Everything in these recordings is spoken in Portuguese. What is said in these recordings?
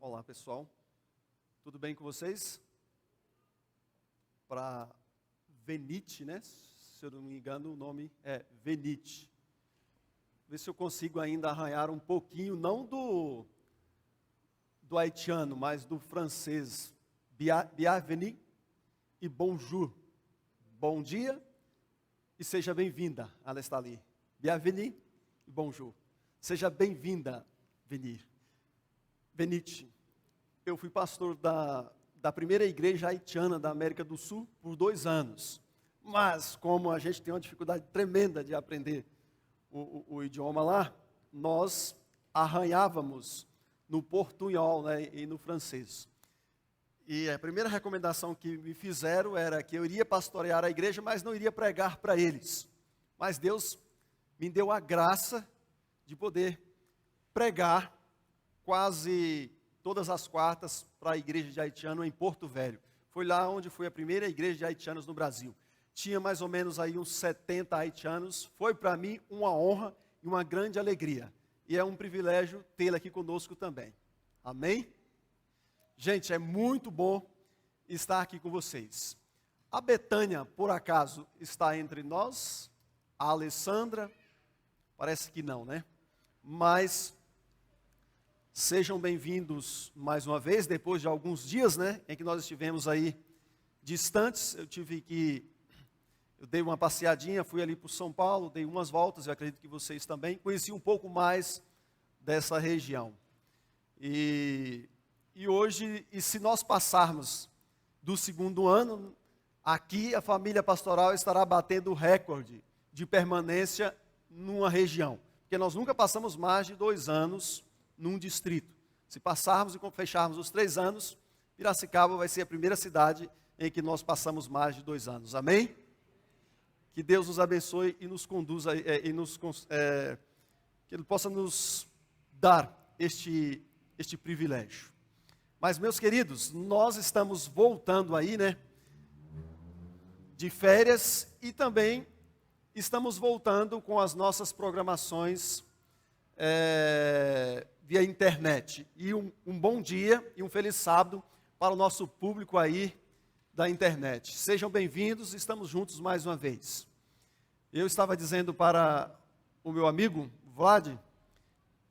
Olá, pessoal. Tudo bem com vocês? Para Venite, né? Se eu não me engano, o nome é Venite. Ver se eu consigo ainda arranhar um pouquinho, não do haitiano, mas do francês. Bienvenue e bonjour. Bom dia e seja bem-vinda. Ela está ali. Bienvenue e bonjour. Seja bem-vinda, Venite. Eu fui pastor da primeira igreja haitiana da América do Sul por 2 anos. Mas, como a gente tem uma dificuldade tremenda de aprender o idioma lá, nós arranhávamos no portunhol, né, e no francês. E a primeira recomendação que me fizeram era que eu iria pastorear a igreja, mas não iria pregar para eles. Mas Deus me deu a graça de poder pregar quase todas as quartas para a igreja de haitiano em Porto Velho. Foi lá onde foi a primeira igreja de haitianos no Brasil. Tinha mais ou menos aí uns 70 haitianos. Foi para mim uma honra e uma grande alegria. E é um privilégio tê-lo aqui conosco também. Amém? Gente, é muito bom estar aqui com vocês. A Betânia, por acaso, está entre nós? A Alessandra? Parece que não, né? Mas sejam bem-vindos mais uma vez, depois de alguns dias, né, em que nós estivemos aí distantes. Eu dei uma passeadinha, fui ali para São Paulo, dei umas voltas, eu acredito que vocês também, conheci um pouco mais dessa região. E hoje, e se nós passarmos do 2º ano, aqui a família pastoral estará batendo o recorde de permanência numa região, porque nós nunca passamos mais de 2 anos num distrito. Se passarmos e fecharmos os 3 anos, Piracicaba vai ser a primeira cidade em que nós passamos mais de 2 anos. Amém? Que Deus nos abençoe e nos conduza, que Ele possa nos dar este privilégio. Mas, meus queridos, nós estamos voltando aí, né, de férias e também estamos voltando com as nossas programações via internet. E um bom dia e um feliz sábado para o nosso público aí da internet. Sejam bem-vindos, estamos juntos mais uma vez. Eu estava dizendo para o meu amigo Vlad,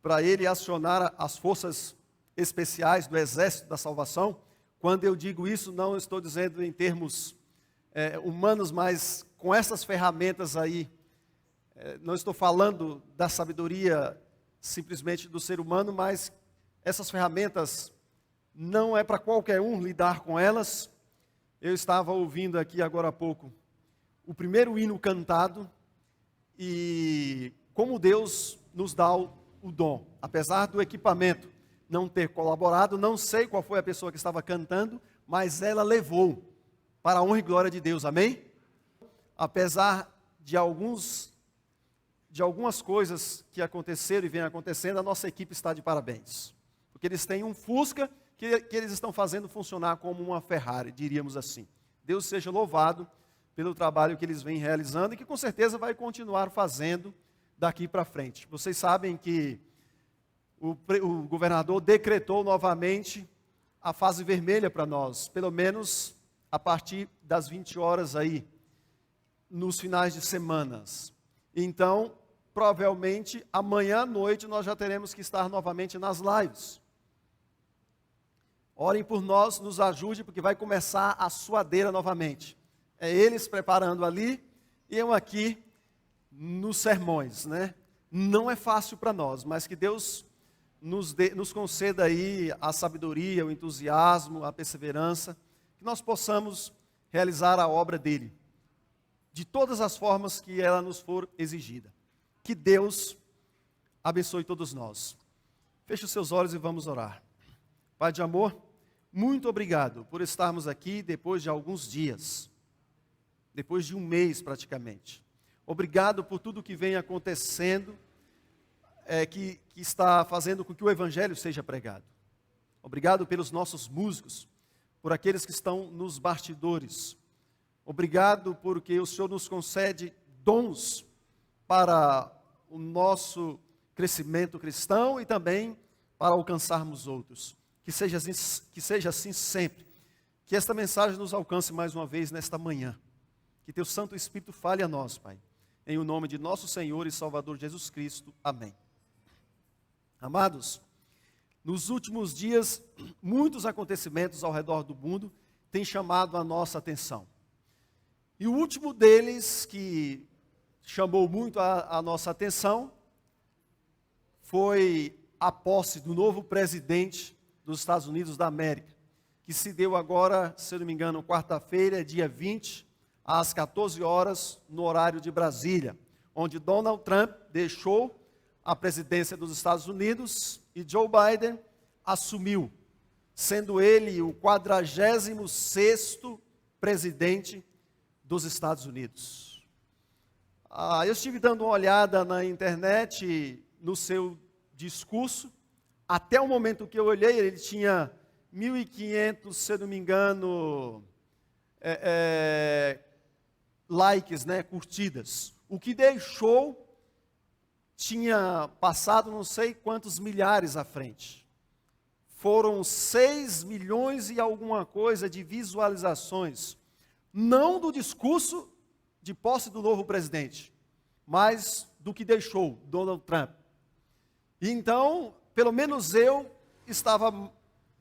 para ele acionar as forças especiais do Exército da Salvação. Quando eu digo isso, não estou dizendo em termos humanos, mas com essas ferramentas aí, não estou falando da sabedoria simplesmente do ser humano, mas essas ferramentas não é para qualquer um lidar com elas. Eu estava ouvindo aqui agora há pouco o primeiro hino cantado e como Deus nos dá o dom, apesar do equipamento não ter colaborado, não sei qual foi a pessoa que estava cantando, mas ela levou para a honra e glória de Deus, amém? Apesar de algumas coisas que aconteceram e vêm acontecendo, a nossa equipe está de parabéns. Porque eles têm um Fusca que eles estão fazendo funcionar como uma Ferrari, diríamos assim. Deus seja louvado pelo trabalho que eles vêm realizando e que com certeza vai continuar fazendo daqui para frente. Vocês sabem que o governador decretou novamente a fase vermelha para nós, pelo menos a partir das 20 horas aí, nos finais de semanas. Então, provavelmente, amanhã à noite nós já teremos que estar novamente nas lives. Orem por nós, nos ajude, porque vai começar a suadeira novamente. É eles preparando ali e eu aqui nos sermões, né? Não é fácil para nós, mas que Deus nos conceda aí a sabedoria, o entusiasmo, a perseverança, que nós possamos realizar a obra dele, de todas as formas que ela nos for exigida. Que Deus abençoe todos nós. Feche os seus olhos e vamos orar. Pai de amor, muito obrigado por estarmos aqui depois de alguns dias, depois de um mês praticamente. Obrigado por tudo que vem acontecendo, que está fazendo com que o Evangelho seja pregado. Obrigado pelos nossos músicos, por aqueles que estão nos bastidores. Obrigado porque o Senhor nos concede dons para o nosso crescimento cristão e também para alcançarmos outros. que seja assim sempre. Que esta mensagem nos alcance mais uma vez nesta manhã. Que Teu Santo Espírito fale a nós, Pai. Em o nome de nosso Senhor e Salvador Jesus Cristo. Amém. Amados, nos últimos dias, muitos acontecimentos ao redor do mundo têm chamado a nossa atenção. E o último deles, que chamou muito a nossa atenção, foi a posse do novo presidente dos Estados Unidos da América, que se deu agora, se não me engano, quarta-feira, dia 20, às 14 horas, no horário de Brasília, onde Donald Trump deixou a presidência dos Estados Unidos e Joe Biden assumiu, sendo ele o 46º presidente dos Estados Unidos. Eu estive dando uma olhada na internet, no seu discurso. Até o momento que eu olhei, ele tinha 1.500, se não me engano, likes, curtidas. O que deixou tinha passado não sei quantos milhares à frente. Foram 6 milhões e alguma coisa de visualizações, não do discurso de posse do novo presidente, mas do que deixou Donald Trump. E então, pelo menos eu estava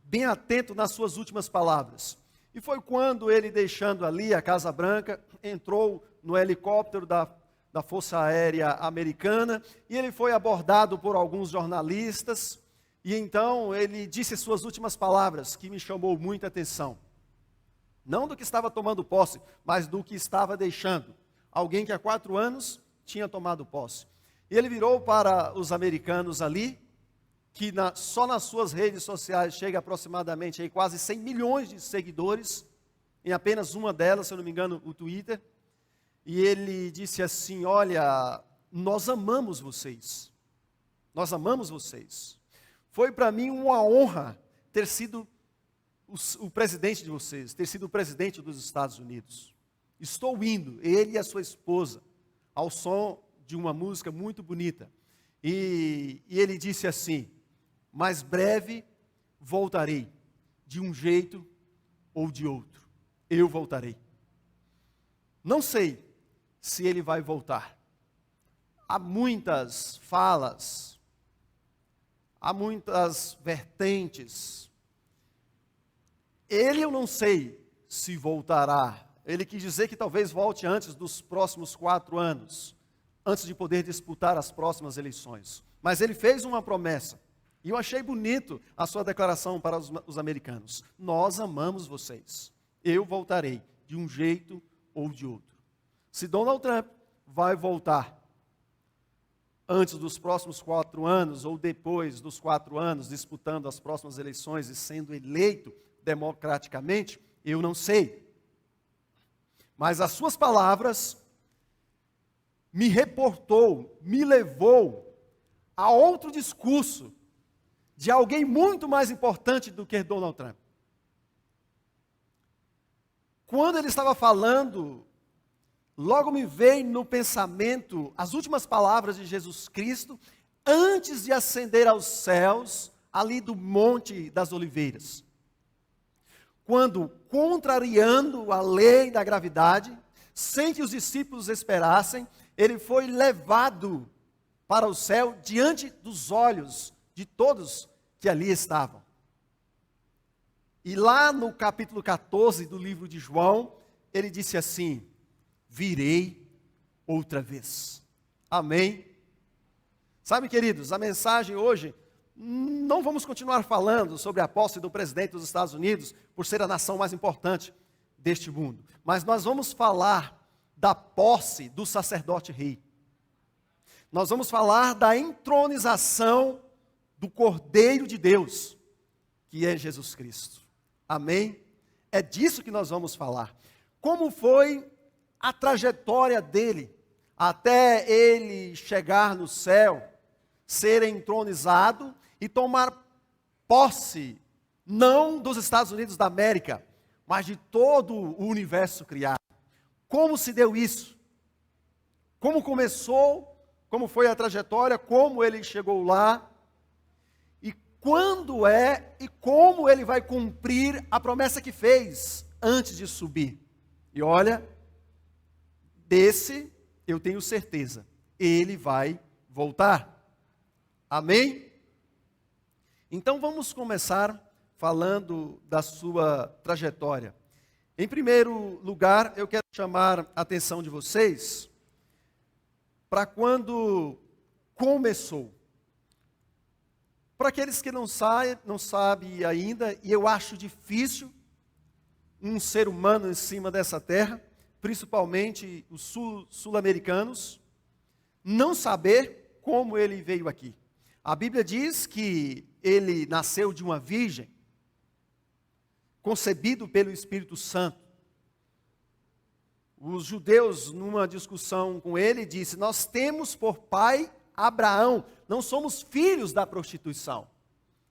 bem atento nas suas últimas palavras. E foi quando ele, deixando ali a Casa Branca, entrou no helicóptero da Força Aérea Americana, e ele foi abordado por alguns jornalistas, e então ele disse suas últimas palavras, que me chamou muita atenção. Não do que estava tomando posse, mas do que estava deixando. Alguém que há 4 anos tinha tomado posse. E ele virou para os americanos ali, que só nas suas redes sociais chega aproximadamente aí quase 100 milhões de seguidores, em apenas uma delas, se eu não me engano, o Twitter. E ele disse assim: olha, nós amamos vocês. Nós amamos vocês. Foi para mim uma honra ter sido o presidente de vocês, ter sido o presidente dos Estados Unidos. Estou indo, ele e a sua esposa, ao som de uma música muito bonita. E ele disse assim: mais breve voltarei, de um jeito ou de outro. Eu voltarei. Não sei se ele vai voltar. Há muitas falas, há muitas vertentes. Ele, eu não sei se voltará. Ele quis dizer que talvez volte antes dos próximos 4 anos, antes de poder disputar as próximas eleições. Mas ele fez uma promessa. E eu achei bonito a sua declaração para os americanos. Nós amamos vocês. Eu voltarei, de um jeito ou de outro. Se Donald Trump vai voltar antes dos próximos 4 anos, ou depois dos 4 anos, disputando as próximas eleições e sendo eleito democraticamente, eu não sei. Mas as suas palavras me reportou, me levou a outro discurso de alguém muito mais importante do que Donald Trump. Quando ele estava falando, logo me veio no pensamento as últimas palavras de Jesus Cristo, antes de ascender aos céus, ali do Monte das Oliveiras. Quando, contrariando a lei da gravidade, sem que os discípulos esperassem, ele foi levado para o céu diante dos olhos de todos que ali estavam. E lá no capítulo 14 do livro de João, ele disse assim: virei outra vez. Amém? Sabe, queridos, a mensagem hoje, não vamos continuar falando sobre a posse do presidente dos Estados Unidos, por ser a nação mais importante deste mundo. Mas nós vamos falar da posse do sacerdote rei. Nós vamos falar da entronização do Cordeiro de Deus, que é Jesus Cristo. Amém? É disso que nós vamos falar. Como foi a trajetória dele até ele chegar no céu, ser entronizado e tomar posse, não dos Estados Unidos da América, mas de todo o universo criado. Como se deu isso? Como começou? Como foi a trajetória? Como ele chegou lá? E quando é e como ele vai cumprir a promessa que fez antes de subir. E olha, desse eu tenho certeza, ele vai voltar. Amém? Então vamos começar falando da sua trajetória. Em primeiro lugar, eu quero chamar a atenção de vocês para quando começou. Para aqueles que não sabem ainda, e eu acho difícil um ser humano em cima dessa terra, principalmente os sul-americanos, não saber como ele veio aqui. A Bíblia diz que ele nasceu de uma virgem, concebido pelo Espírito Santo. Os judeus, numa discussão com ele, disse: nós temos por pai Abraão, não somos filhos da prostituição.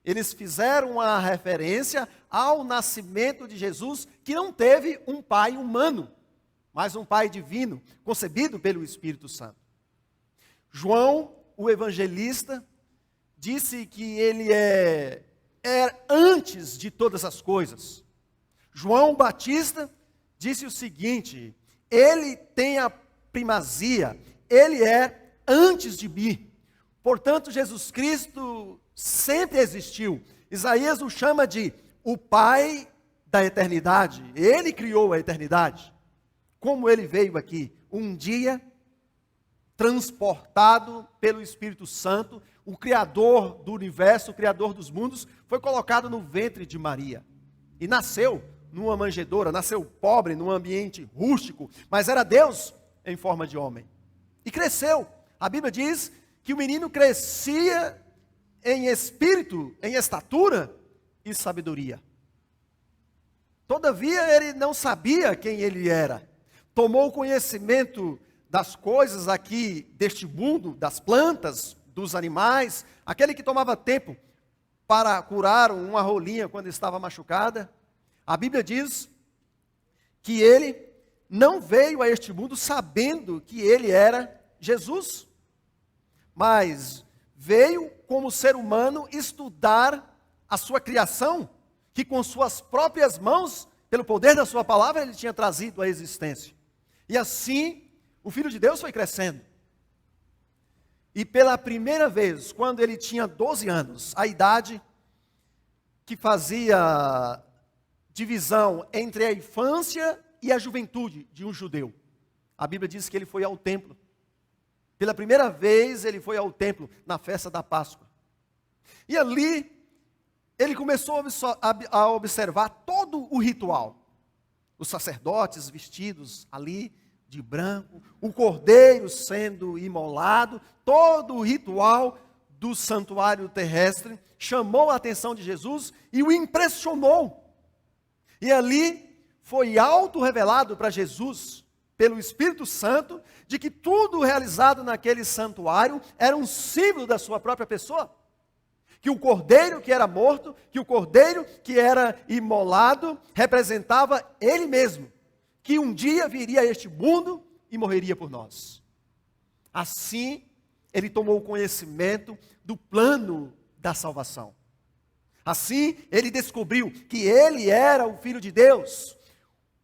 Eles fizeram uma referência ao nascimento de Jesus, que não teve um pai humano, mas um pai divino, concebido pelo Espírito Santo. João, o evangelista, disse que ele é antes de todas as coisas. João Batista disse o seguinte: ele tem a primazia, ele é antes de mim. Portanto, Jesus Cristo sempre existiu. Isaías o chama de o Pai da eternidade. Ele criou a eternidade. Como ele veio aqui? Um dia, transportado pelo Espírito Santo, o Criador do universo, o Criador dos mundos, foi colocado no ventre de Maria. E nasceu numa manjedoura, nasceu pobre, num ambiente rústico, mas era Deus em forma de homem. E cresceu. A Bíblia diz que o menino crescia em espírito, em estatura e sabedoria. Todavia ele não sabia quem ele era. Tomou conhecimento das coisas aqui deste mundo, das plantas, dos animais, aquele que tomava tempo para curar uma rolinha quando estava machucada. A Bíblia diz que ele não veio a este mundo sabendo que ele era Jesus, mas veio como ser humano estudar a sua criação, que com suas próprias mãos, pelo poder da sua palavra, ele tinha trazido à existência. E assim, o Filho de Deus foi crescendo. E pela primeira vez, quando ele tinha 12 anos, a idade que fazia divisão entre a infância e a juventude de um judeu, a Bíblia diz que ele foi ao templo. Pela primeira vez ele foi ao templo na festa da Páscoa. E ali ele começou a observar todo o ritual. Os sacerdotes vestidos ali de branco, o cordeiro sendo imolado, todo o ritual do santuário terrestre chamou a atenção de Jesus e o impressionou. E ali foi auto-revelado para Jesus, pelo Espírito Santo, de que tudo realizado naquele santuário era um símbolo da sua própria pessoa. Que o cordeiro que era morto, que o cordeiro que era imolado, representava ele mesmo, que um dia viria a este mundo e morreria por nós. Assim, ele tomou conhecimento do plano da salvação. Assim, ele descobriu que ele era o Filho de Deus,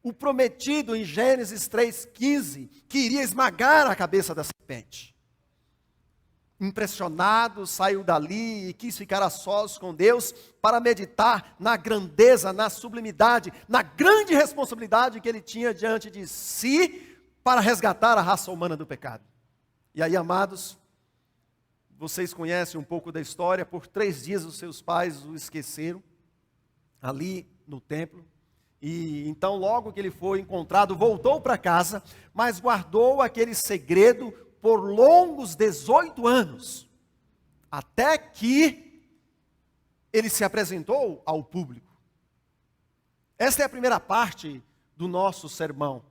o prometido em Gênesis 3,15, que iria esmagar a cabeça da serpente. Impressionado, saiu dali e quis ficar a sós com Deus para meditar na grandeza, na sublimidade, na grande responsabilidade que ele tinha diante de si para resgatar a raça humana do pecado. E aí, amados, vocês conhecem um pouco da história. Por 3 dias os seus pais o esqueceram ali no templo. E então, logo que ele foi encontrado, voltou para casa, mas guardou aquele segredo por longos 18 anos, até que ele se apresentou ao público. Esta é a primeira parte do nosso sermão,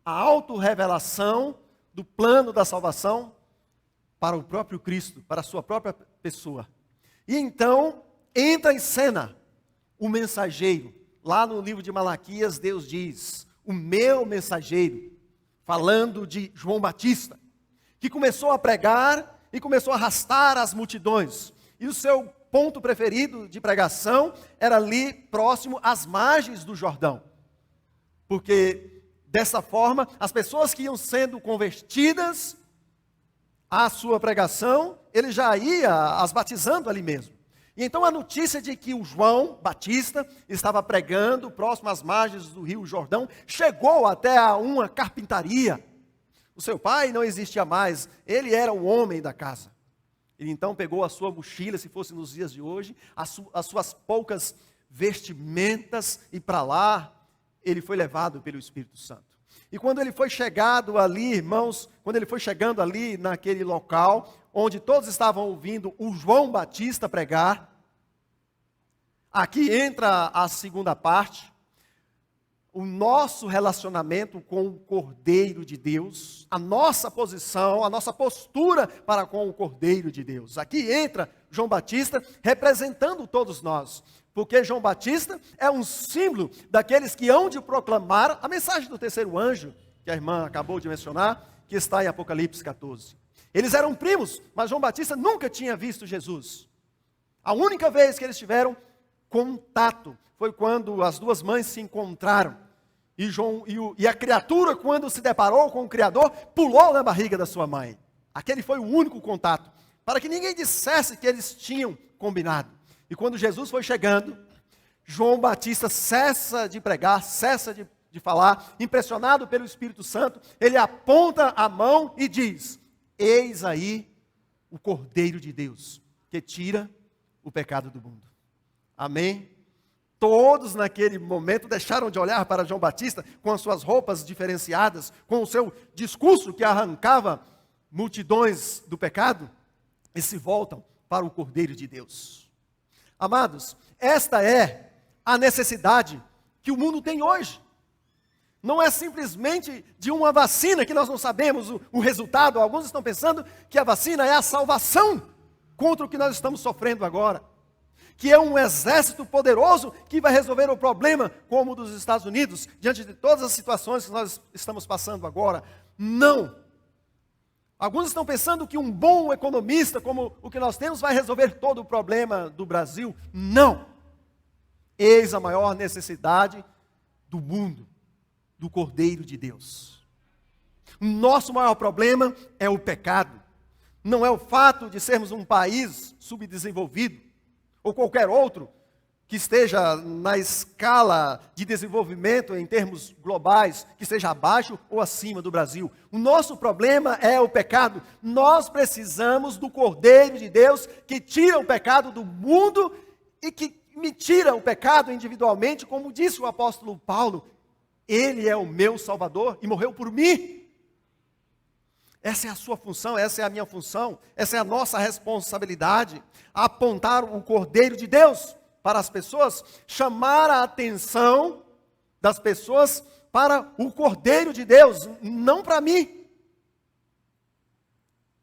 a autorrevelação do plano da salvação para o próprio Cristo, para a sua própria pessoa. E então entra em cena o mensageiro. Lá no livro de Malaquias, Deus diz: o meu mensageiro, falando de João Batista, que começou a pregar e começou a arrastar as multidões. E o seu ponto preferido de pregação era ali próximo às margens do Jordão. Porque dessa forma, as pessoas que iam sendo convertidas à sua pregação, ele já ia as batizando ali mesmo. E então a notícia de que o João Batista estava pregando próximo às margens do rio Jordão chegou até a uma carpintaria. O seu pai não existia mais, ele era o homem da casa. Ele então pegou a sua mochila, se fosse nos dias de hoje, as suas poucas vestimentas, e para lá ele foi levado pelo Espírito Santo. E quando ele foi chegado ali, irmãos, quando ele foi chegando ali naquele local, onde todos estavam ouvindo o João Batista pregar, aqui entra a segunda parte, o nosso relacionamento com o Cordeiro de Deus, a nossa posição, a nossa postura para com o Cordeiro de Deus. Aqui entra João Batista representando todos nós, porque João Batista é um símbolo daqueles que hão de proclamar a mensagem do terceiro anjo, que a irmã acabou de mencionar, que está em Apocalipse 14. Eles eram primos, mas João Batista nunca tinha visto Jesus. A única vez que eles tiveram contato foi quando as duas mães se encontraram. E a criatura, quando se deparou com o Criador, pulou na barriga da sua mãe. Aquele foi o único contato, para que ninguém dissesse que eles tinham combinado. E quando Jesus foi chegando, João Batista cessa de pregar, cessa de falar, impressionado pelo Espírito Santo, ele aponta a mão e diz: eis aí o Cordeiro de Deus, que tira o pecado do mundo. Amém? Todos naquele momento deixaram de olhar para João Batista com as suas roupas diferenciadas, com o seu discurso que arrancava multidões do pecado, e se voltam para o Cordeiro de Deus. Amados, esta é a necessidade que o mundo tem hoje. Não é simplesmente de uma vacina que nós não sabemos o resultado. Alguns estão pensando que a vacina é a salvação contra o que nós estamos sofrendo agora. Que é um exército poderoso que vai resolver o problema, como o dos Estados Unidos, diante de todas as situações que nós estamos passando agora. Não. Alguns estão pensando que um bom economista, como o que nós temos, vai resolver todo o problema do Brasil. Não. Eis a maior necessidade do mundo, do Cordeiro de Deus. O nosso maior problema é o pecado. Não é o fato de sermos um país subdesenvolvido, ou qualquer outro que esteja na escala de desenvolvimento em termos globais, que esteja abaixo ou acima do Brasil. O nosso problema é o pecado. Nós precisamos do Cordeiro de Deus que tira o pecado do mundo e que me tira o pecado individualmente, como disse o apóstolo Paulo. Ele é o meu Salvador e morreu por mim. Essa é a sua função, essa é a minha função, essa é a nossa responsabilidade, apontar o Cordeiro de Deus para as pessoas, chamar a atenção das pessoas para o Cordeiro de Deus, não para mim.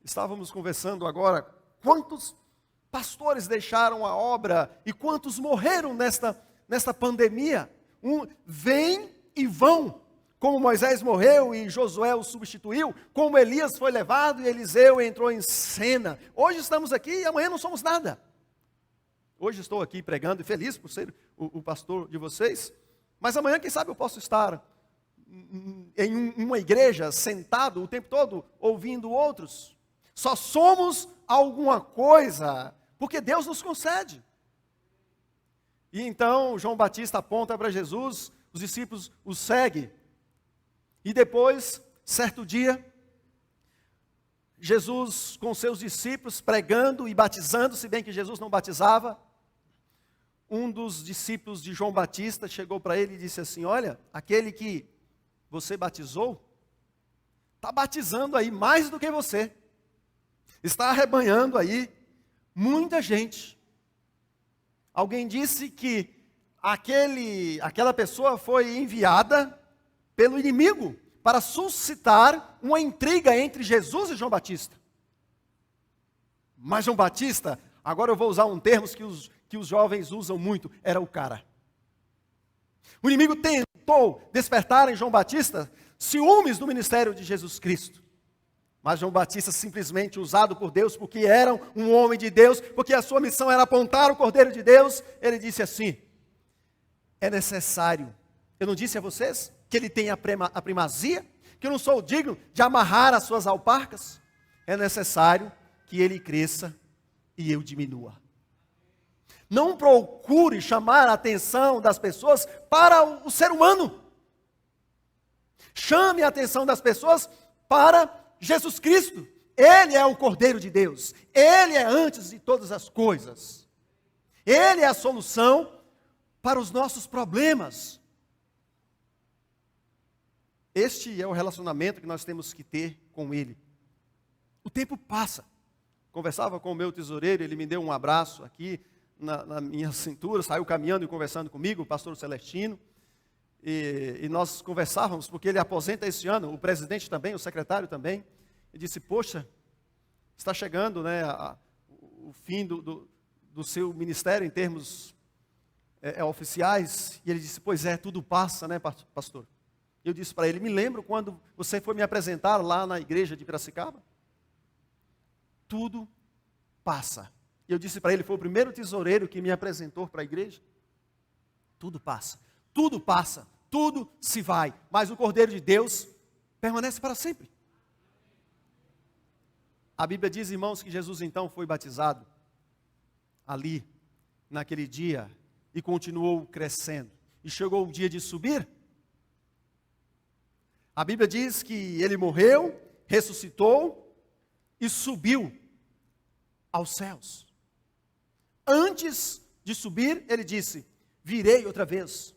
Estávamos conversando agora, quantos pastores deixaram a obra e quantos morreram nesta pandemia? Vêm e vão. Como Moisés morreu e Josué o substituiu, como Elias foi levado e Eliseu entrou em cena. Hoje estamos aqui e amanhã não somos nada. Hoje estou aqui pregando e feliz por ser o pastor de vocês, mas amanhã, quem sabe, eu posso estar em uma igreja, sentado o tempo todo, ouvindo outros. Só somos alguma coisa, porque Deus nos concede. E então, João Batista aponta para Jesus, os discípulos o seguem. E depois, certo dia, Jesus com seus discípulos pregando e batizando, se bem que Jesus não batizava, um dos discípulos de João Batista chegou para ele e disse assim: olha, aquele que você batizou, está batizando aí mais do que você, está arrebanhando aí muita gente. Alguém disse que aquela pessoa foi enviada pelo inimigo para suscitar uma intriga entre Jesus e João Batista. Mas João Batista, agora eu vou usar um termo que os jovens usam muito, era o cara. O inimigo tentou despertar em João Batista ciúmes do ministério de Jesus Cristo. Mas João Batista, simplesmente usado por Deus, porque era um homem de Deus, porque a sua missão era apontar o Cordeiro de Deus, ele disse assim: é necessário, eu não disse a vocês que ele tem a primazia, que eu não sou digno de amarrar as suas alparcas? É necessário que ele cresça e eu diminua. Não procure chamar a atenção das pessoas para o ser humano. Chame a atenção das pessoas para Jesus Cristo. Ele é o Cordeiro de Deus. Ele é antes de todas as coisas. Ele é a solução para os nossos problemas. Este é o relacionamento que nós temos que ter com Ele. O tempo passa. Conversava com o meu tesoureiro, ele me deu um abraço aqui na minha cintura, saiu caminhando e conversando comigo, o pastor Celestino. E nós conversávamos, porque ele aposenta esse ano, o presidente também, o secretário também. E disse: poxa, está chegando, né, o fim do seu ministério em termos oficiais. E ele disse: pois é, tudo passa, né, pastor? E eu disse para ele: me lembro quando você foi me apresentar lá na igreja de Piracicaba? Tudo passa. E eu disse para ele: foi o primeiro tesoureiro que me apresentou para a igreja. Tudo passa. Tudo passa, tudo se vai, mas o Cordeiro de Deus permanece para sempre. A Bíblia diz, irmãos, que Jesus então foi batizado ali, naquele dia, e continuou crescendo. E chegou o dia de subir. A Bíblia diz que ele morreu, ressuscitou e subiu aos céus. Antes de subir, ele disse: virei outra vez.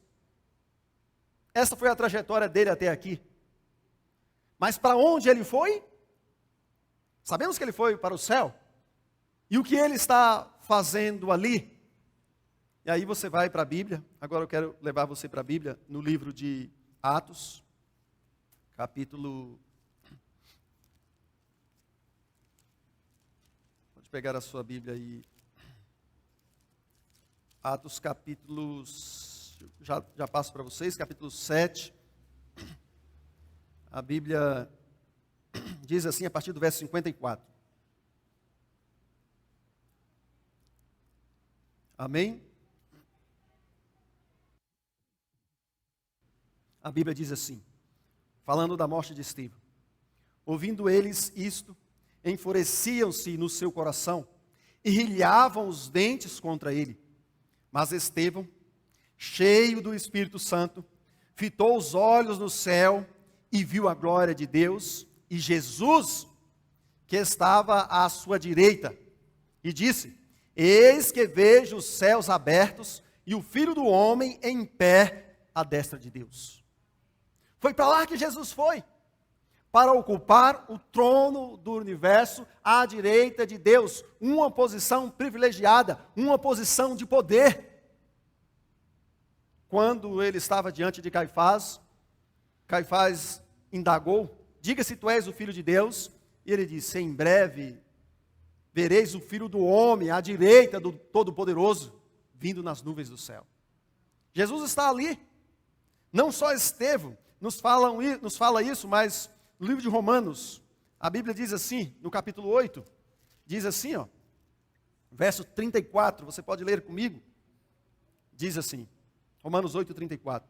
Essa foi a trajetória dele até aqui. Mas para onde ele foi? Sabemos que ele foi para o céu. E o que ele está fazendo ali? E aí você vai para a Bíblia. Agora eu quero levar você para a Bíblia, no livro de Atos, capítulo... Pode pegar a sua Bíblia aí. Atos, capítulos... Já passo para vocês, capítulo 7. A Bíblia diz assim, a partir do verso 54. Amém? A Bíblia diz assim, falando da morte de Estevão: ouvindo eles isto, enfureciam-se no seu coração e rilhavam os dentes contra ele. Mas Estevão, cheio do Espírito Santo, fitou os olhos no céu e viu a glória de Deus e Jesus, que estava à sua direita, e disse: eis que vejo os céus abertos e o Filho do Homem em pé à destra de Deus. Foi para lá que Jesus foi, para ocupar o trono do universo à direita de Deus, uma posição privilegiada, uma posição de poder. Quando ele estava diante de Caifás, Caifás indagou: diga se tu és o Filho de Deus. E ele disse: em breve vereis o Filho do Homem à direita do Todo-Poderoso, vindo nas nuvens do céu. Jesus está ali. Não só Estevão nos fala isso, mas no livro de Romanos, a Bíblia diz assim, no capítulo 8, diz assim, ó, verso 34, você pode ler comigo? Diz assim, Romanos 8, 34.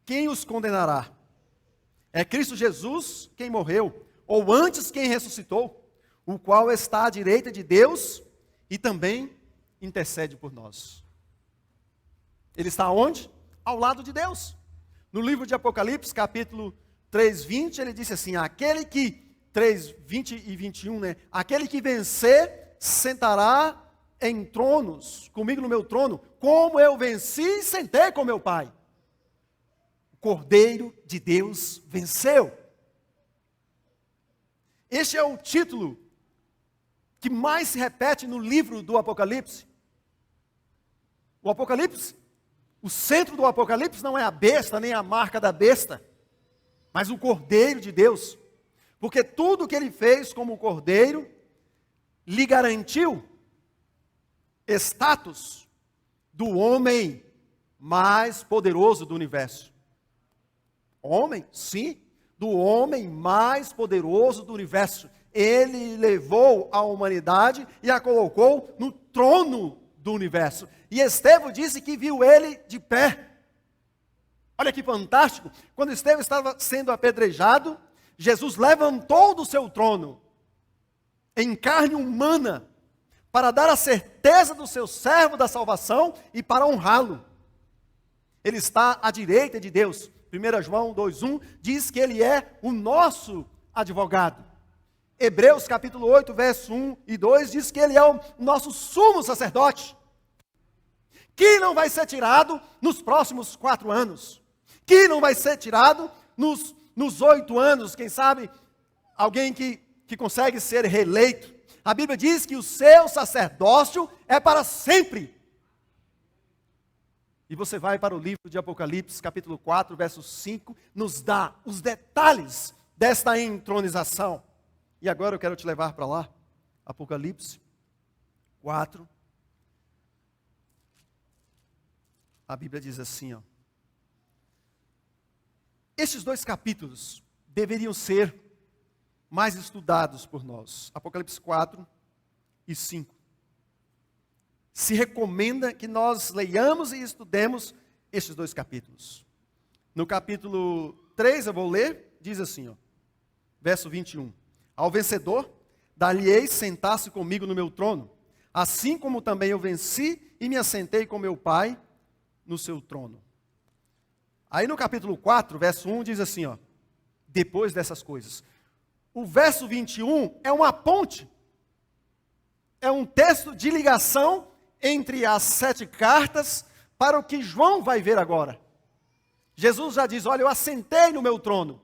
Quem os condenará? É Cristo Jesus quem morreu, ou antes quem ressuscitou, o qual está à direita de Deus e também intercede por nós. Ele está onde? Ao lado de Deus. No livro de Apocalipse, capítulo 3, 20, ele disse assim, 20 e 21, né? Aquele que vencer, sentará em tronos, comigo no meu trono, como eu venci e sentei com meu Pai. O Cordeiro de Deus venceu. Este é o título que mais se repete no livro do Apocalipse. O Apocalipse, o centro do Apocalipse não é a besta, nem a marca da besta, mas o Cordeiro de Deus. Porque tudo que ele fez como Cordeiro, lhe garantiu status do homem mais poderoso do universo. Homem, sim, do homem mais poderoso do universo. Ele levou a humanidade e a colocou no trono do universo. E Estevão disse que viu ele de pé. Olha que fantástico. Quando Estevão estava sendo apedrejado, Jesus levantou do seu trono, em carne humana, para dar a certeza do seu servo da salvação e para honrá-lo. Ele está à direita de Deus. 1 João 2,1 diz que ele é o nosso advogado. Hebreus capítulo 8, verso 1 e 2 diz que ele é o nosso sumo sacerdote, que não vai ser tirado nos próximos 4 anos, que não vai ser tirado nos 8 anos, quem sabe alguém que consegue ser reeleito. A Bíblia diz que o seu sacerdócio é para sempre. E você vai para o livro de Apocalipse, capítulo 4, verso 5, nos dá os detalhes desta entronização. E agora eu quero te levar para lá, Apocalipse 4. A Bíblia diz assim, ó. Estes 2 capítulos deveriam ser mais estudados por nós. Apocalipse 4 e 5. Se recomenda que nós leiamos e estudemos estes 2 capítulos. No capítulo 3, eu vou ler, diz assim, ó, verso 21. Ao vencedor, dar-lhe-ei sentar-se comigo no meu trono, assim como também eu venci e me assentei com meu Pai no seu trono. Aí no capítulo 4, verso 1, diz assim, ó, depois dessas coisas. O verso 21 é uma ponte, é um texto de ligação entre as 7 cartas para o que João vai ver agora. Jesus já diz, olha, eu assentei no meu trono.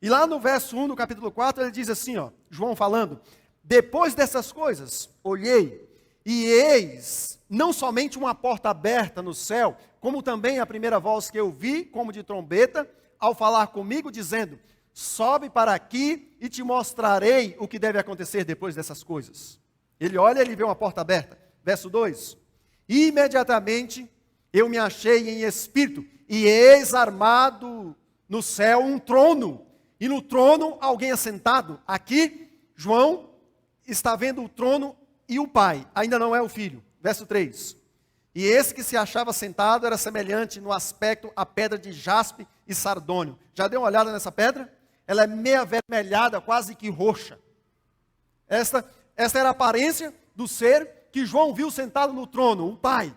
E lá no verso 1 do capítulo 4, ele diz assim, ó, João falando, depois dessas coisas, olhei, e eis, não somente uma porta aberta no céu, como também a primeira voz que eu vi, como de trombeta, ao falar comigo, dizendo, sobe para aqui e te mostrarei o que deve acontecer depois dessas coisas. Ele olha, ele vê uma porta aberta. Verso 2, imediatamente eu me achei em espírito, e eis armado no céu um trono, e no trono alguém assentado. Aqui, João está vendo o trono e o Pai, ainda não é o Filho. Verso 3, e esse que se achava sentado era semelhante no aspecto à pedra de jaspe e sardônio. Já deu uma olhada nessa pedra? Ela é meio avermelhada, quase que roxa. Esta era a aparência do ser que João viu sentado no trono, o Pai.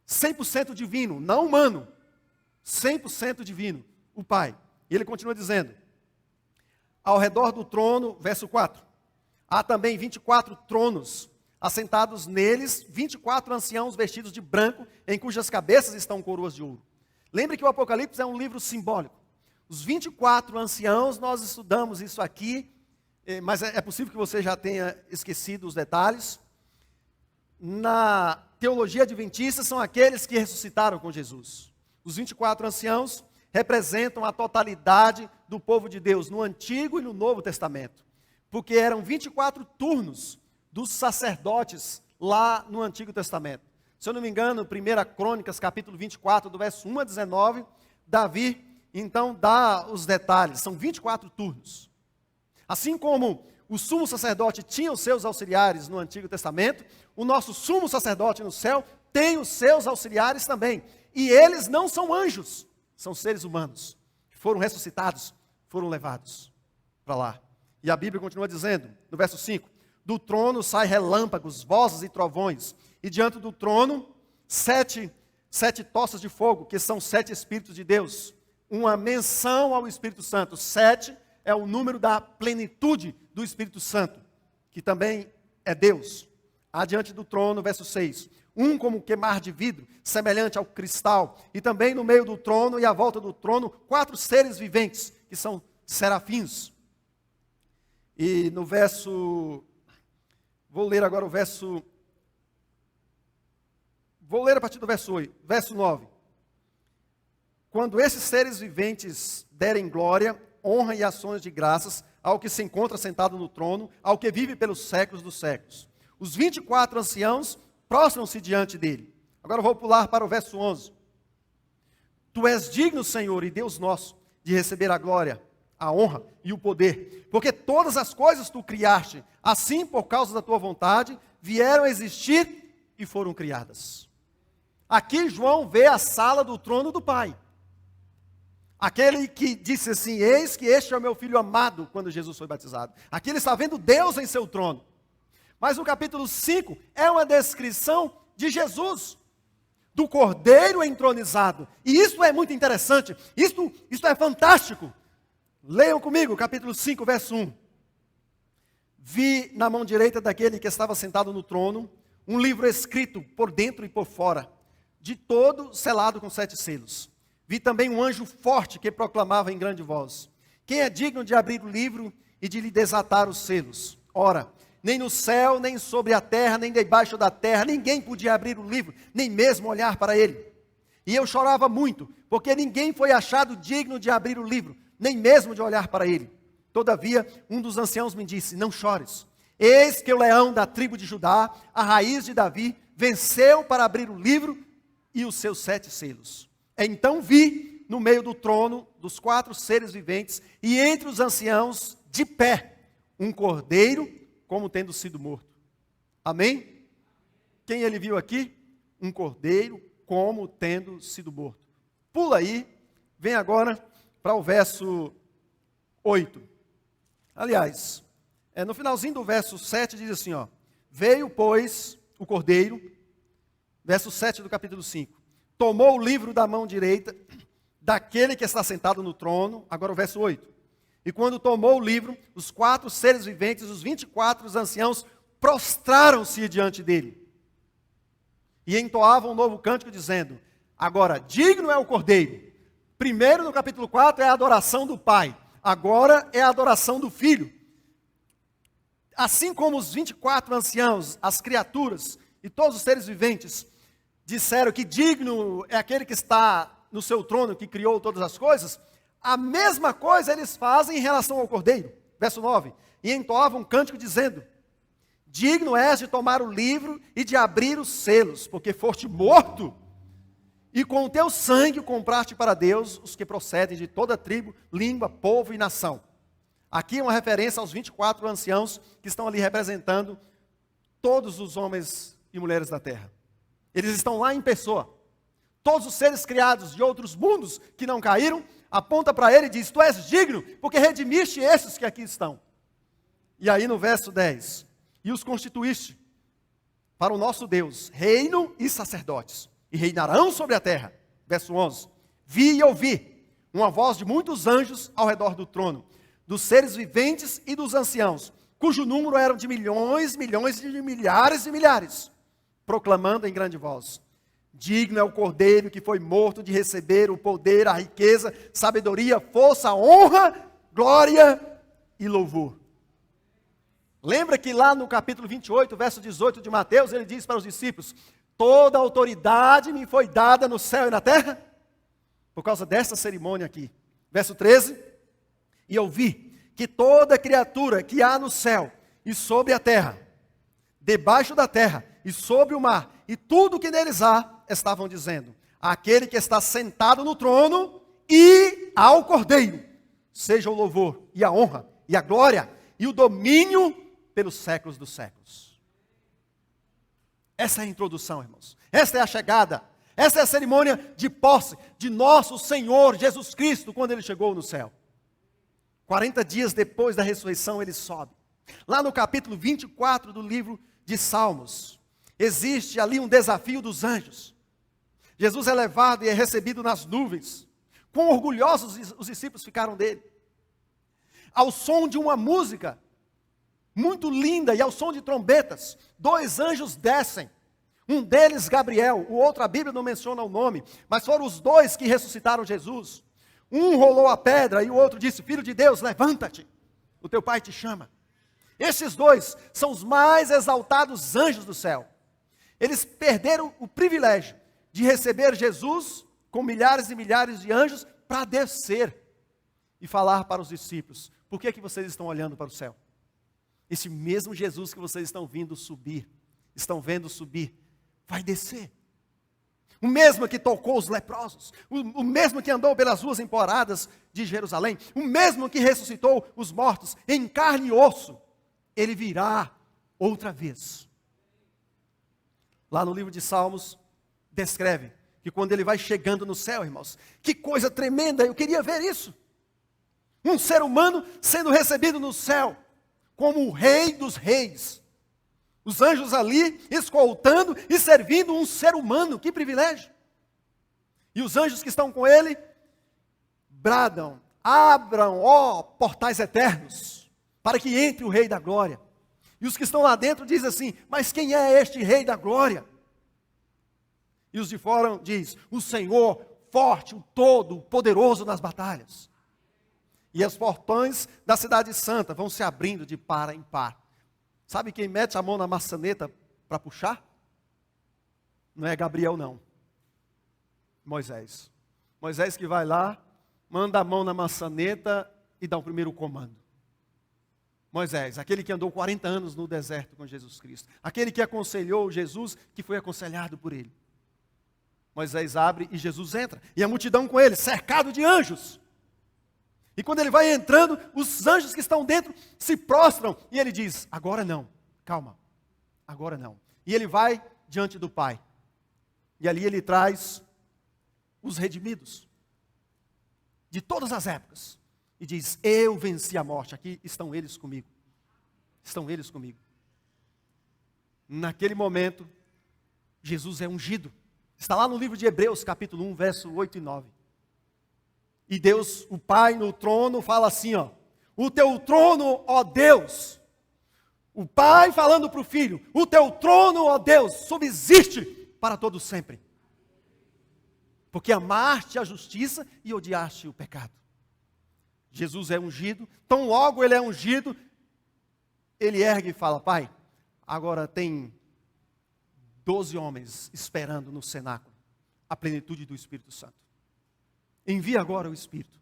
100% divino, não humano. 100% divino, o Pai. E ele continua dizendo, ao redor do trono, verso 4, há também 24 tronos, assentados neles, 24 anciãos vestidos de branco, em cujas cabeças estão coroas de ouro. Lembre que o Apocalipse é um livro simbólico. Os 24 anciãos, nós estudamos isso aqui, mas é possível que você já tenha esquecido os detalhes. Na teologia adventista, são aqueles que ressuscitaram com Jesus. Os 24 anciãos representam a totalidade do povo de Deus, no Antigo e no Novo Testamento. Porque eram 24 turnos dos sacerdotes lá no Antigo Testamento. Se eu não me engano, 1 Crônicas, capítulo 24, do verso 1 a 19, Davi, então, dá os detalhes. São 24 turnos. Assim como o sumo sacerdote tinha os seus auxiliares no Antigo Testamento, o nosso sumo sacerdote no céu tem os seus auxiliares também. E eles não são anjos, são seres humanos. Foram ressuscitados, foram levados para lá. E a Bíblia continua dizendo, no verso 5, do trono saem relâmpagos, vozes e trovões, e diante do trono, sete tochas de fogo, que são 7 Espíritos de Deus. Uma menção ao Espírito Santo. 7 é o número da plenitude do Espírito Santo, que também é Deus. Adiante do trono, verso 6. Um como queimar de vidro, semelhante ao cristal. E também no meio do trono e à volta do trono, 4 seres viventes, que são serafins. E no verso... Vou ler agora o verso... Vou ler a partir do verso 8, verso 9. Quando esses seres viventes derem glória, honra e ações de graças ao que se encontra sentado no trono, ao que vive pelos séculos dos séculos. Os 24 anciãos prostram-se diante dele. Agora eu vou pular para o verso 11. Tu és digno, Senhor e Deus nosso, de receber a glória, a honra e o poder. Porque todas as coisas tu criaste, assim por causa da tua vontade, vieram a existir e foram criadas. Aqui João vê a sala do trono do Pai. Aquele que disse assim, eis que este é o meu filho amado, quando Jesus foi batizado. Aqui ele está vendo Deus em seu trono. Mas no capítulo 5 é uma descrição de Jesus, do Cordeiro entronizado. E isso é muito interessante, isso é fantástico. Leiam comigo, capítulo 5, verso 1. Vi na mão direita daquele que estava sentado no trono, um livro escrito por dentro e por fora, de todo selado com 7 selos. Vi também um anjo forte que proclamava em grande voz: quem é digno de abrir o livro e de lhe desatar os selos? Ora, nem no céu, nem sobre a terra, nem debaixo da terra, ninguém podia abrir o livro, nem mesmo olhar para ele. E eu chorava muito, porque ninguém foi achado digno de abrir o livro, nem mesmo de olhar para ele. Todavia, um dos anciãos me disse: não chores, eis que o leão da tribo de Judá, a raiz de Davi, venceu para abrir o livro e os seus 7 selos. Então vi, no meio do trono, dos 4 seres viventes, e entre os anciãos, de pé, um cordeiro, como tendo sido morto. Amém? Quem ele viu aqui? Um cordeiro, como tendo sido morto. Pula aí, vem agora para o verso 8. Aliás, no finalzinho do verso 7 diz assim, ó: veio, pois, o cordeiro, verso 7 do capítulo 5, tomou o livro da mão direita daquele que está sentado no trono, agora o verso 8. E quando tomou o livro, os 4 seres viventes, os 24 anciãos, prostraram-se diante dele. E entoavam um novo cântico, dizendo: agora, digno é o Cordeiro. Primeiro, no capítulo 4, é a adoração do Pai. Agora é a adoração do Filho. Assim como os 24 anciãos, as criaturas e todos os seres viventes disseram que digno é aquele que está no seu trono, que criou todas as coisas, a mesma coisa eles fazem em relação ao Cordeiro. Verso 9. E entoavam um cântico dizendo: digno és de tomar o livro e de abrir os selos, porque foste morto, e com o teu sangue compraste para Deus os que procedem de toda tribo, língua, povo e nação. Aqui é uma referência aos 24 anciãos que estão ali representando todos os homens e mulheres da terra. Eles estão lá em pessoa. Todos os seres criados de outros mundos que não caíram, aponta para ele e diz: tu és digno, porque redimiste esses que aqui estão. E aí no verso 10, e os constituíste para o nosso Deus, reino e sacerdotes, e reinarão sobre a terra. Verso 11, vi e ouvi uma voz de muitos anjos ao redor do trono, dos seres viventes e dos anciãos, cujo número eram de milhões, milhões de milhares e milhares, proclamando em grande voz: digno é o Cordeiro que foi morto de receber o poder, a riqueza, sabedoria, força, honra, glória e louvor. Lembra que lá no capítulo 28, verso 18 de Mateus, ele diz para os discípulos: toda autoridade me foi dada no céu e na terra? Por causa dessa cerimônia aqui. Verso 13, e eu vi que toda criatura que há no céu e sobre a terra, debaixo da terra e sobre o mar, e tudo que neles há, estavam dizendo: aquele que está sentado no trono e ao Cordeiro, seja o louvor e a honra e a glória e o domínio pelos séculos dos séculos. Essa é a introdução, irmãos. Esta é a chegada. Essa é a cerimônia de posse de nosso Senhor Jesus Cristo, quando Ele chegou no céu. 40 dias depois da ressurreição, Ele sobe. Lá no capítulo 24 do livro de Salmos, existe ali um desafio dos anjos. Jesus é levado e é recebido nas nuvens. Quão orgulhosos os discípulos ficaram dele. Ao som de uma música muito linda e ao som de trombetas, 2 anjos descem. Um deles, Gabriel, o outro, a Bíblia não menciona o nome, mas foram os 2 que ressuscitaram Jesus. Um rolou a pedra e o outro disse: filho de Deus, levanta-te, o teu pai te chama. Esses 2 são os mais exaltados anjos do céu. Eles perderam o privilégio de receber Jesus com milhares e milhares de anjos para descer e falar para os discípulos: por que vocês estão olhando para o céu? Esse mesmo Jesus que vocês estão vendo subir, vai descer. o mesmo que tocou os leprosos, o mesmo que andou pelas ruas emporadas de Jerusalém, o mesmo que ressuscitou os mortos em carne e osso, ele virá outra vez. Lá no livro de Salmos, descreve que quando ele vai chegando no céu, irmãos, que coisa tremenda, eu queria ver isso. Um ser humano sendo recebido no céu, como o rei dos reis. Os anjos ali, escoltando e servindo um ser humano, que privilégio. E os anjos que estão com ele, bradam, abram, ó, portais eternos, para que entre o rei da glória. E os que estão lá dentro dizem assim, mas quem é este rei da glória? E os de fora diz, o Senhor forte, o todo, poderoso nas batalhas. E os portões da cidade santa vão se abrindo de par em par. Sabe quem mete a mão na maçaneta para puxar? Não é Gabriel, não. Moisés. Moisés que vai lá, manda a mão na maçaneta e dá o primeiro comando. Moisés, aquele que andou 40 anos no deserto com Jesus Cristo. Aquele que aconselhou Jesus, que foi aconselhado por ele. Moisés abre e Jesus entra. E a multidão com ele, cercado de anjos. E quando ele vai entrando, os anjos que estão dentro se prostram. E ele diz, agora não, calma, agora não. E ele vai diante do Pai. E ali ele traz os redimidos. De todas as épocas. E diz, eu venci a morte. Aqui estão eles comigo. Estão eles comigo. Naquele momento, Jesus é ungido. Está lá no livro de Hebreus, capítulo 1, verso 8 e 9. E Deus, o Pai no trono, fala assim, ó. O teu trono, ó Deus. O Pai falando para o Filho. O teu trono, ó Deus, subsiste para todo sempre. Porque amaste a justiça e odiaste o pecado. Jesus é ungido. Tão logo ele é ungido, ele ergue e fala, Pai, agora tem 12 homens esperando no cenáculo a plenitude do Espírito Santo. Envia agora o Espírito.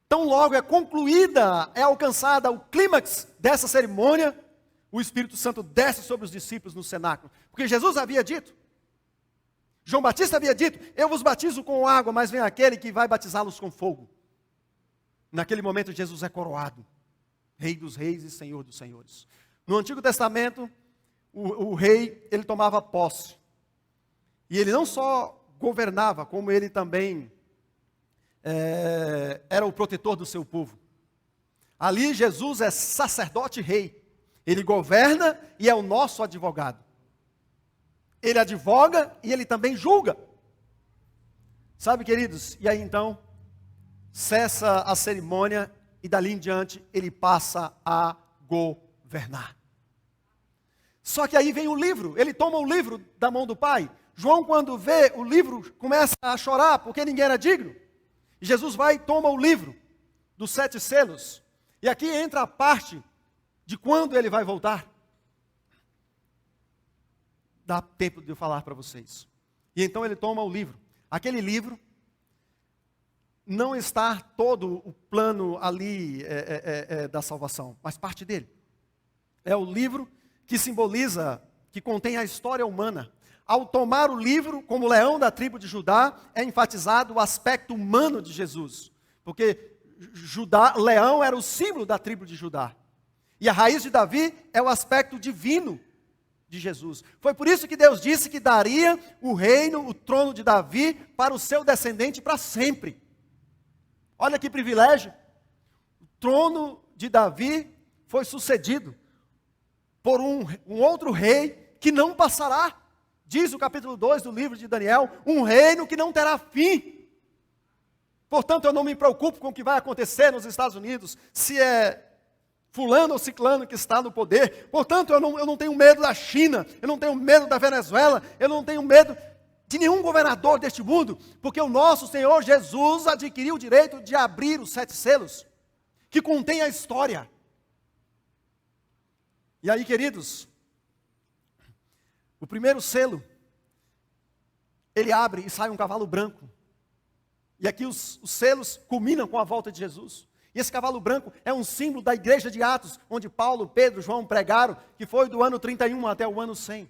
Tão logo é concluída, é alcançada o clímax dessa cerimônia, o Espírito Santo desce sobre os discípulos no cenáculo. Porque Jesus havia dito, João Batista havia dito, eu vos batizo com água, mas vem aquele que vai batizá-los com fogo. Naquele momento Jesus é coroado, Rei dos reis e Senhor dos senhores. No Antigo Testamento, o rei, ele tomava posse. E ele não só governava, como ele também era o protetor do seu povo. Ali Jesus é sacerdote rei. Ele governa e é o nosso advogado. Ele advoga e ele também julga. Sabe, queridos? E aí então, cessa a cerimônia e dali em diante ele passa a governar. Só que aí vem o livro, ele toma o livro da mão do Pai. João, quando vê o livro, começa a chorar porque ninguém era digno. E Jesus vai e toma o livro dos 7 selos. E aqui entra a parte de quando ele vai voltar. Dá tempo de eu falar para vocês. E então ele toma o livro. Aquele livro não está todo o plano ali da salvação, mas parte dele. É o livro que simboliza, que contém a história humana. Ao tomar o livro, como leão da tribo de Judá, é enfatizado o aspecto humano de Jesus. Porque leão era o símbolo da tribo de Judá. E a raiz de Davi é o aspecto divino de Jesus. Foi por isso que Deus disse que daria o reino, o trono de Davi, para o seu descendente para sempre. Olha que privilégio. O trono de Davi foi sucedido por um outro rei que não passará. Diz o capítulo 2 do livro de Daniel, um reino que não terá fim. Portanto, eu não me preocupo com o que vai acontecer nos Estados Unidos, se é fulano ou ciclano que está no poder. Portanto, eu não tenho medo da China, eu não tenho medo da Venezuela, eu não tenho medo de nenhum governador deste mundo, porque o nosso Senhor Jesus adquiriu o direito de abrir os 7 selos, que contém a história. E aí, queridos, o primeiro selo, ele abre e sai um cavalo branco. E aqui os selos culminam com a volta de Jesus. E esse cavalo branco é um símbolo da igreja de Atos, onde Paulo, Pedro, João pregaram, que foi do ano 31 até o ano 100.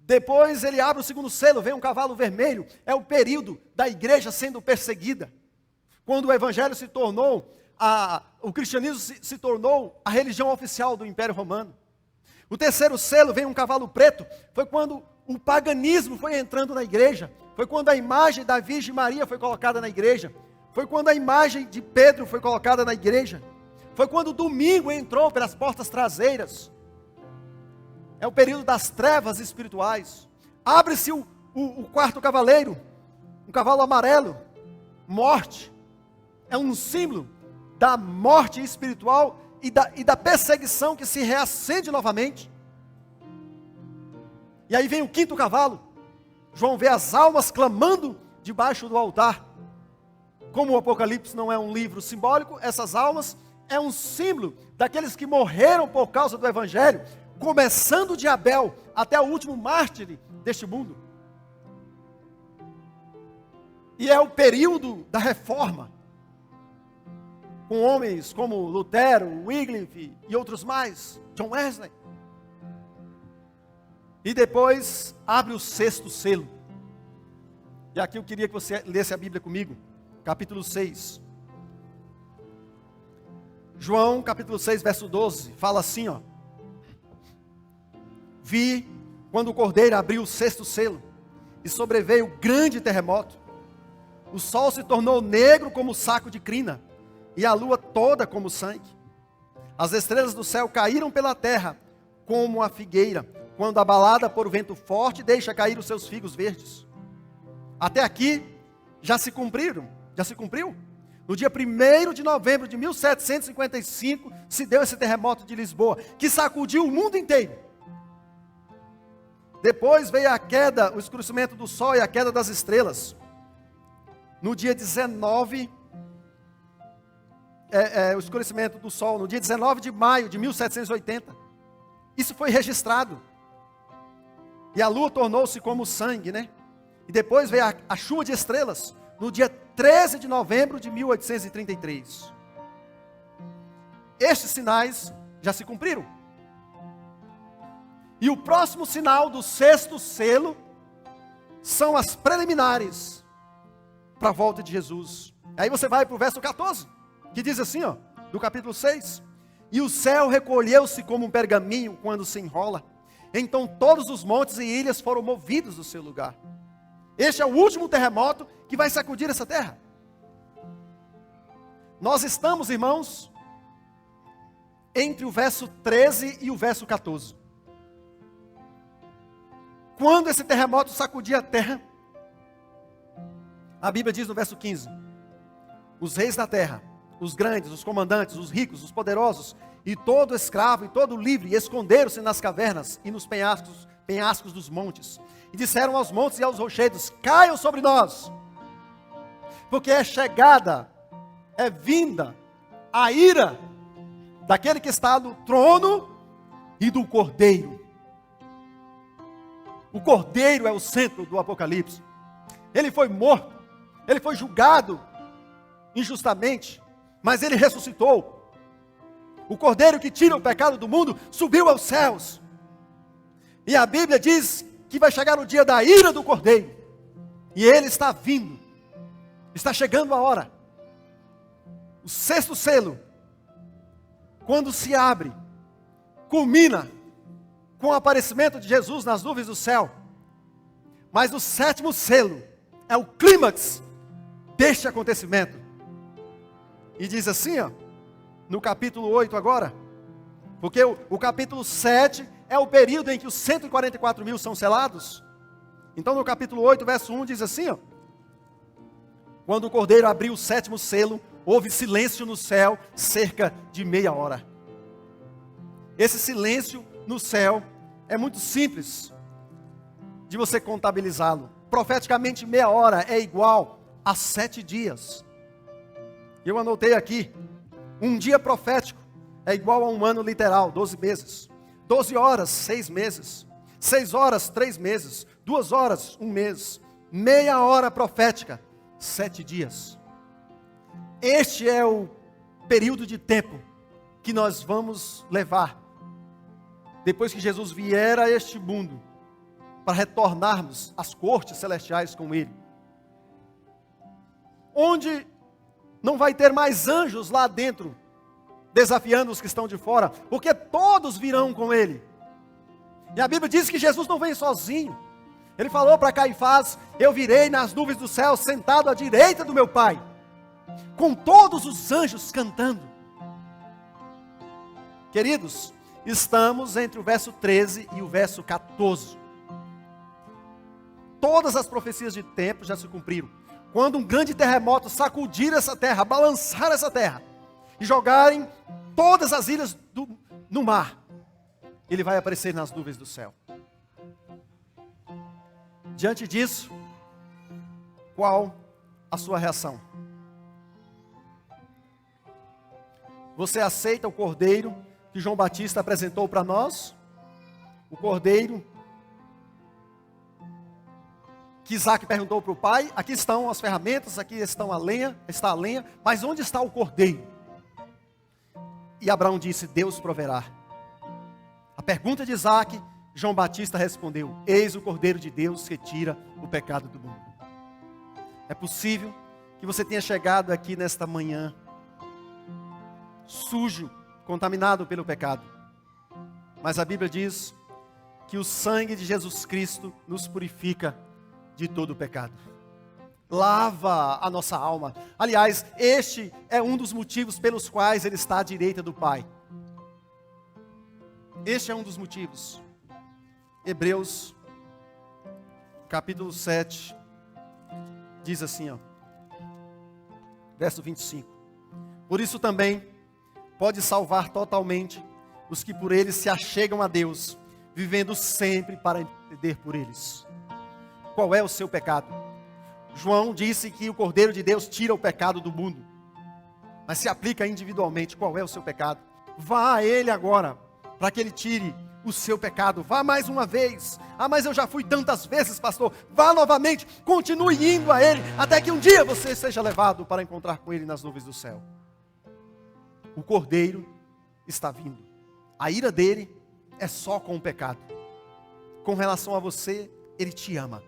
Depois ele abre o segundo selo, vem um cavalo vermelho. É o período da igreja sendo perseguida. Quando o evangelho se tornou, o cristianismo se tornou a religião oficial do Império Romano. O terceiro selo vem um cavalo preto. Foi quando o paganismo foi entrando na igreja. Foi quando a imagem da Virgem Maria foi colocada na igreja. Foi quando a imagem de Pedro foi colocada na igreja. Foi quando o domingo entrou pelas portas traseiras. É o período das trevas espirituais. Abre-se o quarto cavaleiro, um cavalo amarelo, morte. É um símbolo da morte espiritual e da perseguição que se reacende novamente. E aí vem o quinto cavalo. João vê as almas clamando debaixo do altar. Como o Apocalipse não é um livro simbólico, essas almas é um símbolo daqueles que morreram por causa do Evangelho, começando de Abel até o último mártir deste mundo. E é o período da reforma, com homens como Lutero, Wycliffe e outros mais, John Wesley. E depois abre o sexto selo. E aqui eu queria que você lesse a Bíblia comigo, capítulo 6. João, capítulo 6, verso 12, fala assim, ó. Vi, quando o cordeiro abriu o sexto selo, e sobreveio grande terremoto. O sol se tornou negro como saco de crina, e a lua toda como sangue. As estrelas do céu caíram pela terra, como a figueira, quando abalada por vento forte, deixa cair os seus figos verdes. Até aqui, já se cumpriu. No dia 1º de novembro de 1755, se deu esse terremoto de Lisboa, que sacudiu o mundo inteiro. Depois veio a queda, o escurecimento do sol e a queda das estrelas. No dia 19, o escurecimento do sol, no dia 19 de maio de 1780. Isso foi registrado. E a lua tornou-se como sangue, né? E depois veio a chuva de estrelas, no dia 13 de novembro de 1833. Estes sinais já se cumpriram. E o próximo sinal do sexto selo são as preliminares para a volta de Jesus. Aí você vai para o verso 14, que diz assim, ó, do capítulo 6. E o céu recolheu-se como um pergaminho quando se enrola. Então todos os montes e ilhas foram movidos do seu lugar. Este é o último terremoto que vai sacudir essa terra. Nós estamos, irmãos, entre o verso 13 e o verso 14. Quando esse terremoto sacudir a terra, a Bíblia diz no verso 15: os reis da terra, os grandes, os comandantes, os ricos, os poderosos, e todo escravo e todo livre, esconderam-se nas cavernas e nos penhascos dos montes. E disseram aos montes e aos rochedos: caiam sobre nós, porque é chegada, é vinda a ira daquele que está no trono e do Cordeiro. O Cordeiro é o centro do Apocalipse. Ele foi morto, ele foi julgado injustamente, mas ele ressuscitou. O Cordeiro que tira o pecado do mundo subiu aos céus. E a Bíblia diz que vai chegar o dia da ira do Cordeiro. E ele está vindo. Está chegando a hora. O sexto selo, quando se abre, culmina com o aparecimento de Jesus nas nuvens do céu. Mas o sétimo selo é o clímax deste acontecimento. E diz assim, ó, no capítulo 8 agora, porque o capítulo 7 é o período em que os 144 mil são selados. Então no capítulo 8, verso 1 diz assim, ó: quando o Cordeiro abriu o sétimo selo, houve silêncio no céu cerca de meia hora. Esse silêncio no céu é muito simples de você contabilizá-lo. Profeticamente, meia hora é igual a 7 dias. Eu anotei aqui: um dia profético é igual a um ano literal, 12 meses. 12 horas, 6 meses. 6 horas, 3 meses. 2 horas, 1 mês. Meia hora profética, 7 dias. Este é o período de tempo que nós vamos levar depois que Jesus vier a este mundo para retornarmos às cortes celestiais com Ele. Onde não vai ter mais anjos lá dentro, desafiando os que estão de fora, porque todos virão com Ele. E a Bíblia diz que Jesus não vem sozinho. Ele falou para Caifás: eu virei nas nuvens do céu, sentado à direita do meu Pai, com todos os anjos cantando. Queridos, estamos entre o verso 13 e o verso 14. Todas as profecias de tempo já se cumpriram. Quando um grande terremoto sacudir essa terra, balançar essa terra, e jogarem todas as ilhas no mar, Ele vai aparecer nas nuvens do céu. Diante disso, qual a sua reação? Você aceita o cordeiro que João Batista apresentou para nós? O cordeiro que Isaac perguntou para o pai: aqui estão as ferramentas, aqui está a lenha, mas onde está o cordeiro? E Abraão disse: Deus proverá. A pergunta de Isaac, João Batista respondeu: eis o cordeiro de Deus que tira o pecado do mundo. É possível que você tenha chegado aqui nesta manhã sujo, contaminado pelo pecado, mas a Bíblia diz que o sangue de Jesus Cristo nos purifica de todo o pecado, lava a nossa alma. Aliás, este é um dos motivos pelos quais Ele está à direita do Pai. Este é um dos motivos. Hebreus, capítulo 7, diz assim, verso 25. Por isso também pode salvar totalmente os que por Ele se achegam a Deus, vivendo sempre para interceder por eles. Qual é o seu pecado? João disse que o Cordeiro de Deus tira o pecado do mundo, mas se aplica individualmente. Qual é o seu pecado? Vá a Ele agora, para que Ele tire o seu pecado. Vá mais uma vez. Mas eu já fui tantas vezes, pastor. Vá novamente, continue indo a Ele, até que um dia você seja levado para encontrar com Ele nas nuvens do céu. O Cordeiro está vindo. A ira dele é só com o pecado. Com relação a você, Ele te ama.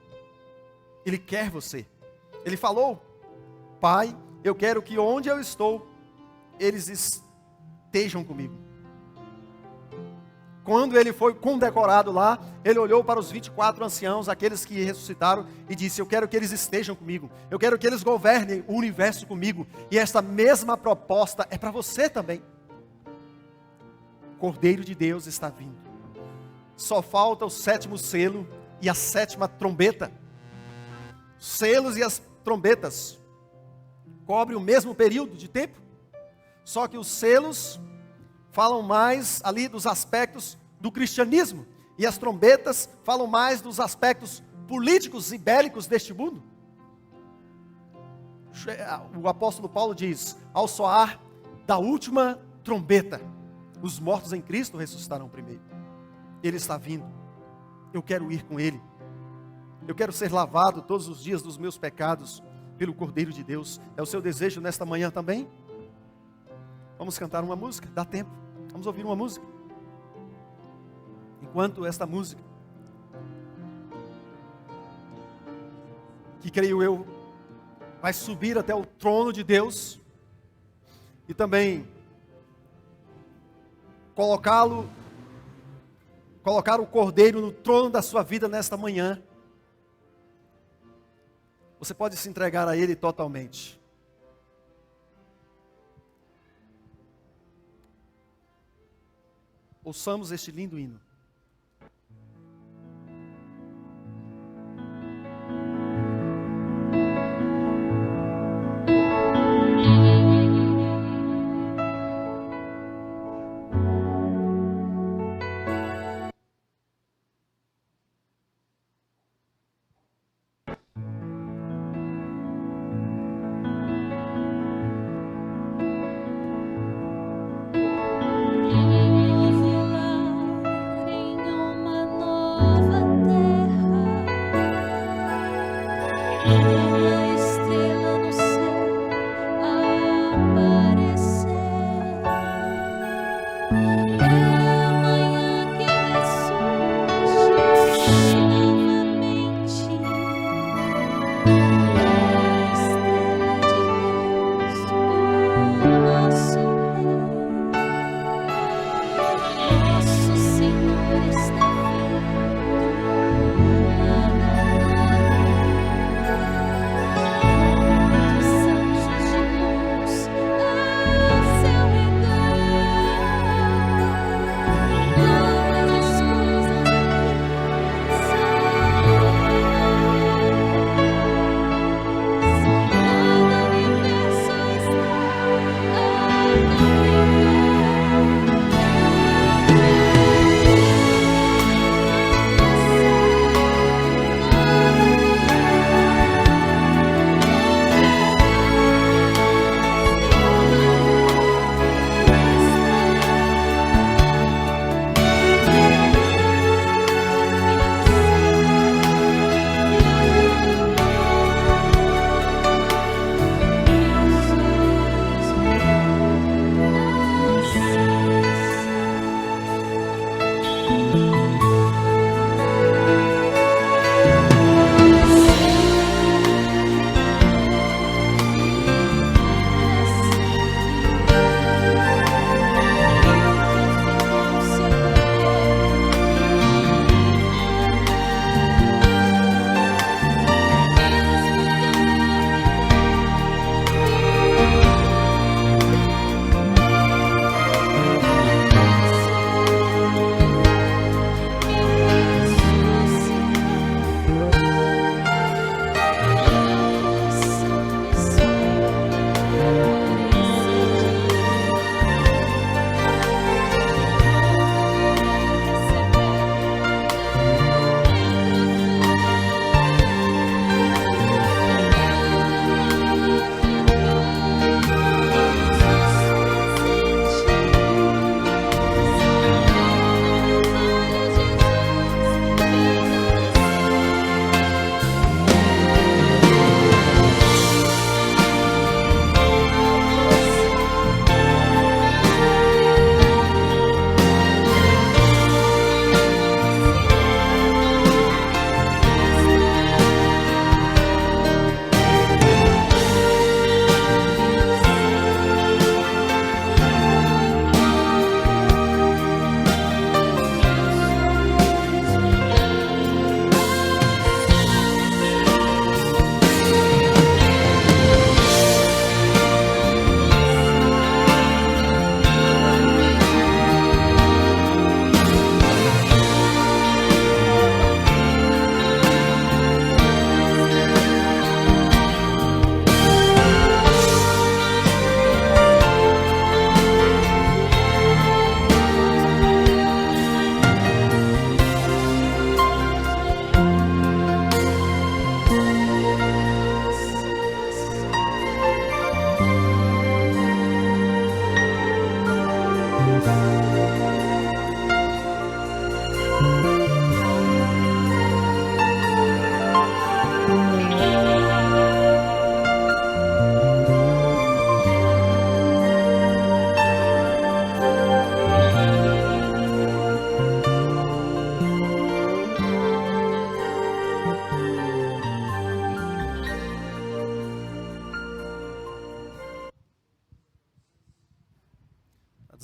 Ele quer você. Ele falou: Pai, eu quero que onde eu estou, eles estejam comigo. Quando ele foi condecorado lá, ele olhou para os 24 anciãos, aqueles que ressuscitaram, e disse: eu quero que eles estejam comigo. Eu quero que eles governem o universo comigo. E esta mesma proposta é para você também. O Cordeiro de Deus está vindo. Só falta o 7º selo e a 7ª trombeta. Os selos e as trombetas cobrem o mesmo período de tempo, só que os selos falam mais ali dos aspectos do cristianismo, e as trombetas falam mais dos aspectos políticos e bélicos deste mundo. O apóstolo Paulo diz: ao soar da última trombeta, os mortos em Cristo ressuscitarão primeiro. Ele está vindo. Eu quero ir com Ele. Eu quero ser lavado todos os dias dos meus pecados pelo Cordeiro de Deus. É o seu desejo nesta manhã também? Vamos cantar uma música, dá tempo. Vamos ouvir uma música. Enquanto esta música, que creio eu, vai subir até o trono de Deus, e também colocar o Cordeiro no trono da sua vida nesta manhã, você pode se entregar a Ele totalmente. Ouçamos este lindo hino.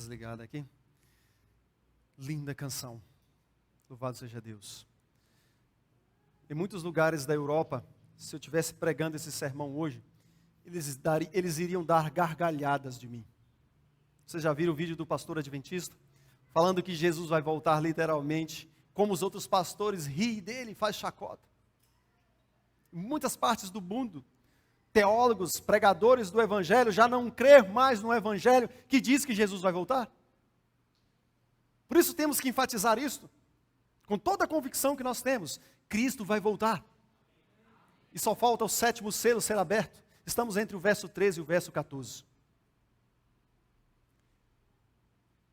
desligada aqui. Linda canção. Louvado seja Deus. Em muitos lugares da Europa, se eu estivesse pregando esse sermão hoje, eles iriam dar gargalhadas de mim. Vocês já viram o vídeo do pastor adventista? Falando que Jesus vai voltar literalmente, como os outros pastores riem dele e faz chacota. Em muitas partes do mundo, teólogos, pregadores do Evangelho já não crêem mais no Evangelho que diz que Jesus vai voltar. Por isso temos que enfatizar isto, com toda a convicção que nós temos. Cristo vai voltar. E só falta o 7º selo ser aberto. Estamos entre o verso 13 e o verso 14.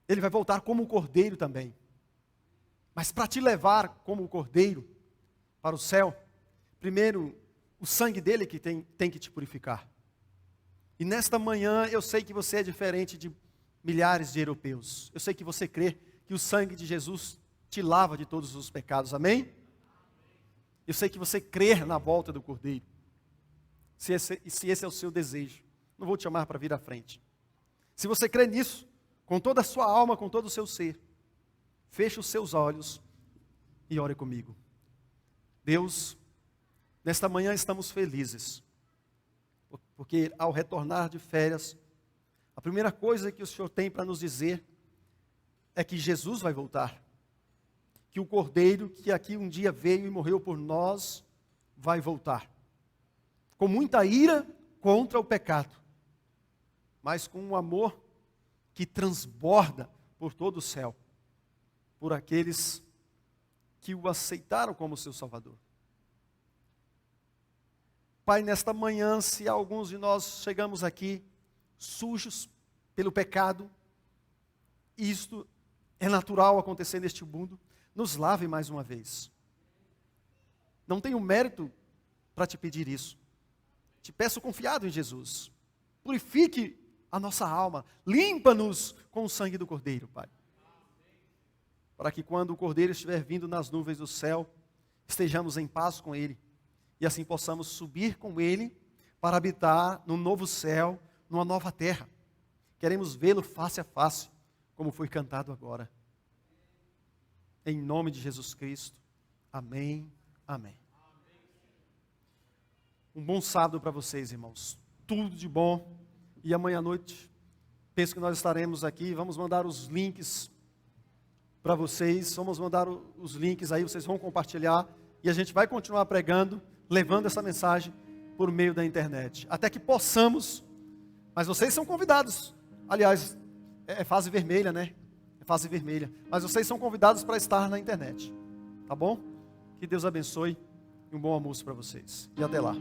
Ele vai voltar como um cordeiro também. Mas para te levar como um cordeiro para o céu, primeiro, o sangue dele que tem que te purificar. E nesta manhã, eu sei que você é diferente de milhares de europeus. Eu sei que você crê que o sangue de Jesus te lava de todos os pecados. Amém? Eu sei que você crê na volta do cordeiro. Se esse é o seu desejo, não vou te chamar para vir à frente. Se você crê nisso, com toda a sua alma, com todo o seu ser, feche os seus olhos e ore comigo. Deus, nesta manhã estamos felizes, porque ao retornar de férias, a primeira coisa que o Senhor tem para nos dizer é que Jesus vai voltar. Que o Cordeiro que aqui um dia veio e morreu por nós, vai voltar. Com muita ira contra o pecado, mas com um amor que transborda por todo o céu, por aqueles que o aceitaram como seu Salvador. Pai, nesta manhã, se alguns de nós chegamos aqui sujos pelo pecado, isto é natural acontecer neste mundo, nos lave mais uma vez. Não tenho mérito para te pedir isso. Te peço confiado em Jesus. Purifique a nossa alma, limpa-nos com o sangue do Cordeiro, Pai. Para que quando o Cordeiro estiver vindo nas nuvens do céu, estejamos em paz com Ele. E assim possamos subir com Ele para habitar num novo céu, numa nova terra. Queremos vê-lo face a face, como foi cantado agora. Em nome de Jesus Cristo. Amém. Amém. Um bom sábado para vocês, irmãos. Tudo de bom. E amanhã à noite, penso que nós estaremos aqui. Vamos mandar os links para vocês. Vamos mandar os links aí, vocês vão compartilhar. E a gente vai continuar pregando, levando essa mensagem por meio da internet. Até que possamos. Mas vocês são convidados. Aliás, é fase vermelha, né? É fase vermelha. Mas vocês são convidados para estar na internet. Tá bom? Que Deus abençoe e um bom almoço para vocês. E até lá.